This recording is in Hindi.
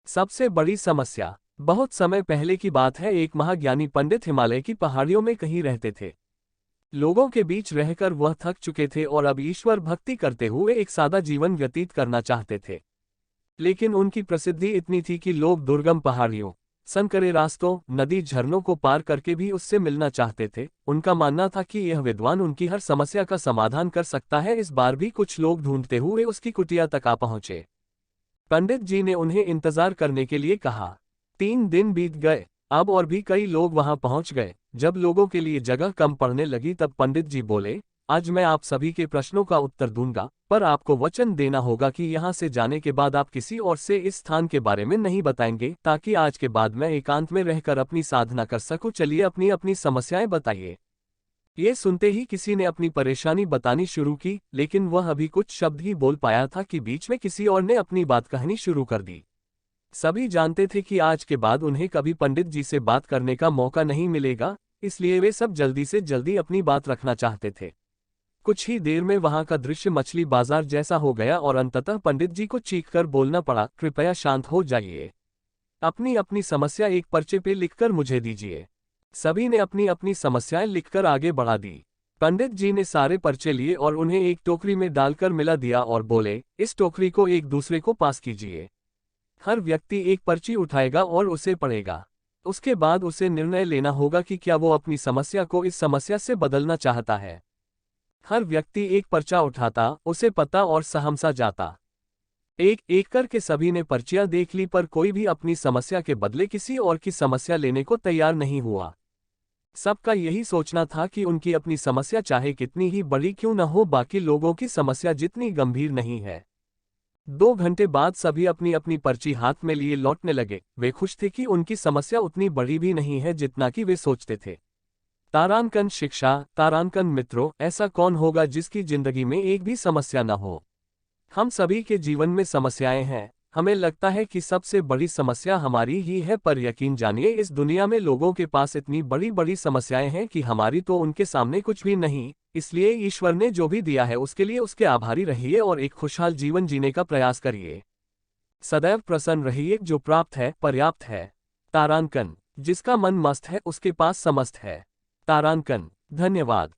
सबसे बड़ी समस्या। बहुत समय पहले की बात है, एक महाज्ञानी पंडित हिमालय की पहाड़ियों में कहीं रहते थे। लोगों के बीच रहकर वह थक चुके थे और अब ईश्वर भक्ति करते हुए एक सादा जीवन व्यतीत करना चाहते थे। लेकिन उनकी प्रसिद्धि इतनी थी कि लोग दुर्गम पहाड़ियों, संकरे रास्तों, नदी झरनों को पार करके भी उससे मिलना चाहते थे। उनका मानना था कि यह विद्वान उनकी हर समस्या का समाधान कर सकता है। इस बार भी कुछ लोग ढूंढते हुए उसकी कुटिया तक आ पहुंचे। पंडित जी ने उन्हें इंतजार करने के लिए कहा। 3 दिन बीत गए। अब और भी कई लोग वहां पहुंच गए। जब लोगों के लिए जगह कम पड़ने लगी तब पंडित जी बोले, आज मैं आप सभी के प्रश्नों का उत्तर दूंगा, पर आपको वचन देना होगा कि यहाँ से जाने के बाद आप किसी और से इस स्थान के बारे में नहीं बताएंगे, ताकि आज के बाद मैं एकांत में रहकर अपनी साधना कर सकूं। चलिए अपनी अपनी समस्याएं बताइए। ये सुनते ही किसी ने अपनी परेशानी बतानी शुरू की, लेकिन वह अभी कुछ शब्द ही बोल पाया था कि बीच में किसी और ने अपनी बात कहनी शुरू कर दी। सभी जानते थे कि आज के बाद उन्हें कभी पंडित जी से बात करने का मौका नहीं मिलेगा, इसलिए वे सब जल्दी से जल्दी अपनी बात रखना चाहते थे। कुछ ही देर में वहां का दृश्य मछली बाजार जैसा हो गया और अंततः पंडित जी को चीखकर बोलना पड़ा, कृपया शांत हो जाइए। अपनी अपनी समस्या एक पर्चे पे लिखकर मुझे दीजिए। सभी ने अपनी अपनी समस्याएं लिखकर आगे बढ़ा दी। पंडित जी ने सारे पर्चे लिए और उन्हें एक टोकरी में डालकर मिला दिया और बोले, इस टोकरी को एक दूसरे को पास कीजिए। हर व्यक्ति एक पर्ची उठाएगा और उसे पढ़ेगा। उसके बाद उसे निर्णय लेना होगा कि क्या वो अपनी समस्या को इस समस्या से बदलना चाहता है। हर व्यक्ति एक पर्चा उठाता, उसे पता और सहमसा जाता। एक एक करके सभी ने पर्चियां देख ली, पर कोई भी अपनी समस्या के बदले किसी और की समस्या लेने को तैयार नहीं हुआ। सबका यही सोचना था कि उनकी अपनी समस्या चाहे कितनी ही बड़ी क्यों न हो, बाकी लोगों की समस्या जितनी गंभीर नहीं है। 2 घंटे बाद सभी अपनी अपनी पर्ची हाथ में लिए लौटने लगे। वे खुश थे कि उनकी समस्या उतनी बड़ी भी नहीं है जितना कि वे सोचते थे। तारांकन शिक्षा, तारांकन मित्रों, ऐसा कौन होगा जिसकी जिंदगी में एक भी समस्या न हो। हम सभी के जीवन में समस्याएं हैं। हमें लगता है कि सबसे बड़ी समस्या हमारी ही है, पर यकीन जानिए इस दुनिया में लोगों के पास इतनी बड़ी बड़ी समस्याएं हैं कि हमारी तो उनके सामने कुछ भी नहीं। इसलिए ईश्वर ने जो भी दिया है उसके लिए उसके आभारी रहिए और एक खुशहाल जीवन जीने का प्रयास करिए। सदैव प्रसन्न रहिए, जो प्राप्त है पर्याप्त है। तारांकन, जिसका मन मस्त है उसके पास समस्त है। तारांकन। धन्यवाद।